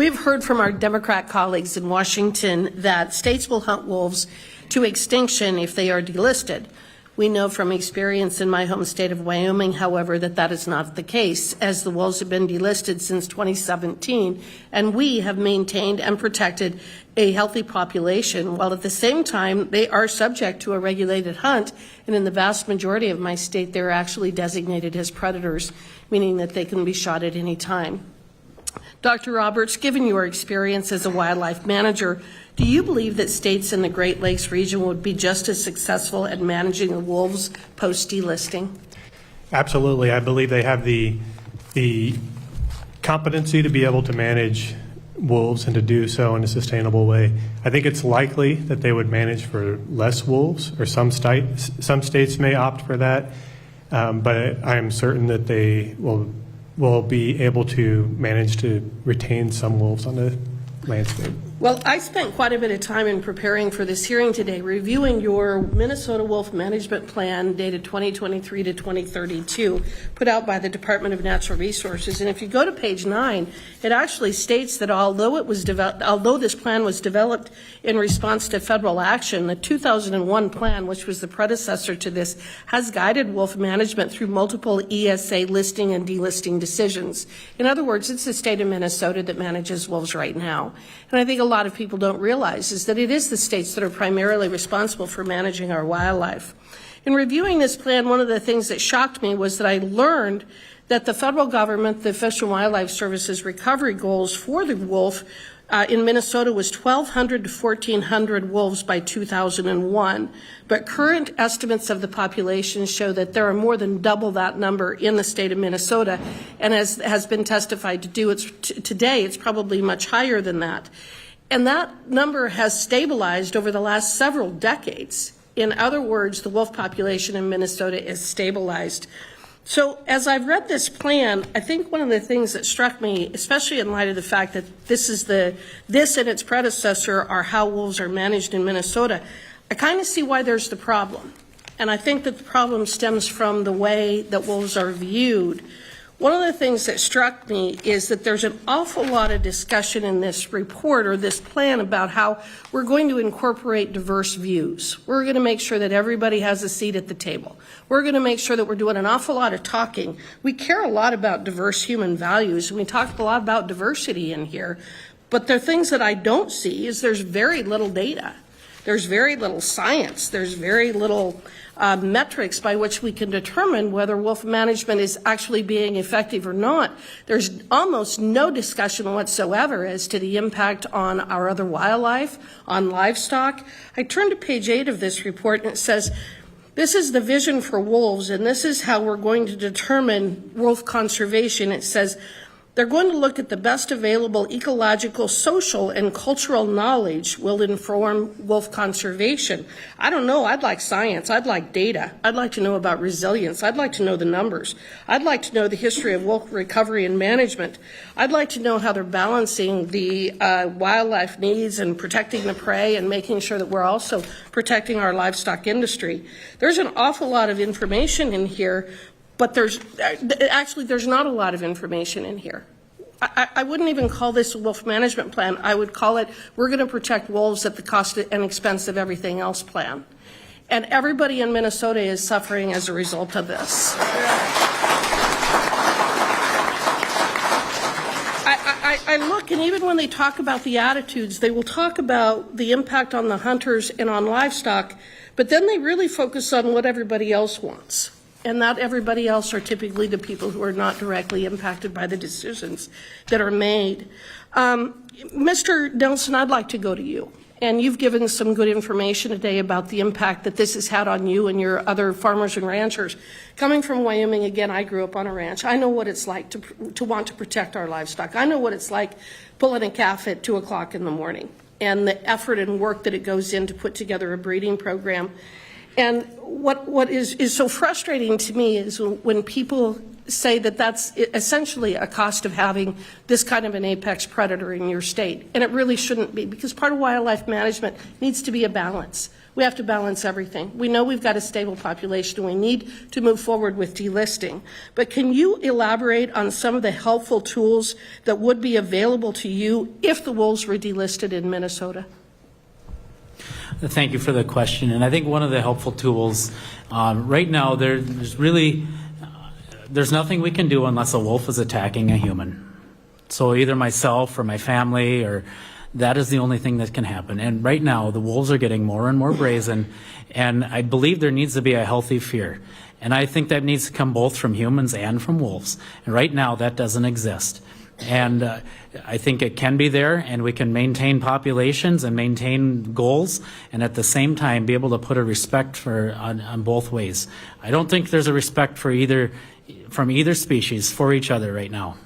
We've heard from our Democrat colleagues in Washington that states will hunt wolves to extinction if they are delisted. We know from experience in my home state of Wyoming, however, that that is not the case, as the wolves have been delisted since 2017, and we have maintained and protected a healthy population, while at the same time they are subject to a regulated hunt, and in the vast majority of my state they're actually designated as predators, meaning that they can be shot at any time. Dr. Roberts, given your experience as a wildlife manager, do you believe that states in the Great Lakes region would be just as successful at managing the wolves post-delisting? Absolutely. I believe they have the competency to be able to manage wolves and to do so in a sustainable way. I think it's likely that they would manage for less wolves, or some states may opt for that, but I am certain that they will be able to manage to retain some wolves on the landscape. Well, I spent quite a bit of time in preparing for this hearing today, reviewing your Minnesota Wolf Management Plan dated 2023 to 2032, put out by the Department of Natural Resources. And if you go to page 9, it actually states that although this plan was developed in response to federal action, the 2001 plan, which was the predecessor to this, has guided wolf management through multiple ESA listing and delisting decisions. In other words, it's the state of Minnesota that manages wolves right now. And I think a lot of people don't realize is that it is the states that are primarily responsible for managing our wildlife. In reviewing this plan, one of the things that shocked me was that I learned that the federal government, the Fish and Wildlife Service's recovery goals for the wolf in Minnesota was 1,200 to 1,400 wolves by 2001. But current estimates of the population show that there are more than double that number in the state of Minnesota. And as has been testified to do, today it's probably much higher than that. And that number has stabilized over the last several decades. In other words, the wolf population in Minnesota is stabilized. So as I've read this plan, I think one of the things that struck me, especially in light of the fact that this and its predecessor are how wolves are managed in Minnesota, I kind of see why there's the problem. And I think that the problem stems from the way that wolves are viewed. One of the things that struck me is that there's an awful lot of discussion in this report or this plan about how we're going to incorporate diverse views. We're going to make sure that everybody has a seat at the table. We're going to make sure that we're doing an awful lot of talking. We care a lot about diverse human values, and we talk a lot about diversity in here. But the things that I don't see is there's very little data. There's very little science. There's very little metrics by which we can determine whether wolf management is actually being effective or not. There's almost no discussion whatsoever as to the impact on our other wildlife, on livestock. I turned to page 8 of this report, and it says, this is the vision for wolves, and this is how we're going to determine wolf conservation. It says, they're going to look at the best available ecological, social, and cultural knowledge will inform wolf conservation. I don't know. I'd like science. I'd like data. I'd like to know about resilience. I'd like to know the numbers. I'd like to know the history of wolf recovery and management. I'd like to know how they're balancing the wildlife needs and protecting the prey and making sure that we're also protecting our livestock industry. There's an awful lot of information in here, but there's not a lot of information in here. I wouldn't even call this a wolf management plan. I would call it, we're going to protect wolves at the cost and expense of everything else plan. And everybody in Minnesota is suffering as a result of this. I look, and even when they talk about the attitudes, they will talk about the impact on the hunters and on livestock, but then they really focus on what everybody else wants. And not everybody else are typically the people who are not directly impacted by the decisions that are made. Mr. Nelson, I'd like to go to you. And you've given some good information today about the impact that this has had on you and your other farmers and ranchers. Coming from Wyoming, again, I grew up on a ranch. I know what it's like to want to protect our livestock. I know what it's like pulling a calf at 2 o'clock in the morning and the effort and work that it goes in to put together a breeding program. And what is so frustrating to me is when people say that that's essentially a cost of having this kind of an apex predator in your state. And it really shouldn't be, because part of wildlife management needs to be a balance. We have to balance everything. We know we've got a stable population, and we need to move forward with delisting. But can you elaborate on some of the helpful tools that would be available to you if the wolves were delisted in Minnesota? Thank you for the question. And I think one of the helpful tools, right now, there's nothing we can do unless a wolf is attacking a human. So either myself or my family, or that is the only thing that can happen. And right now, the wolves are getting more and more brazen, and I believe there needs to be a healthy fear. And I think that needs to come both from humans and from wolves. And right now, that doesn't exist. And I think it can be there, and we can maintain populations and maintain goals, and at the same time be able to put a respect on both ways. I don't think there's a respect from either species for each other right now.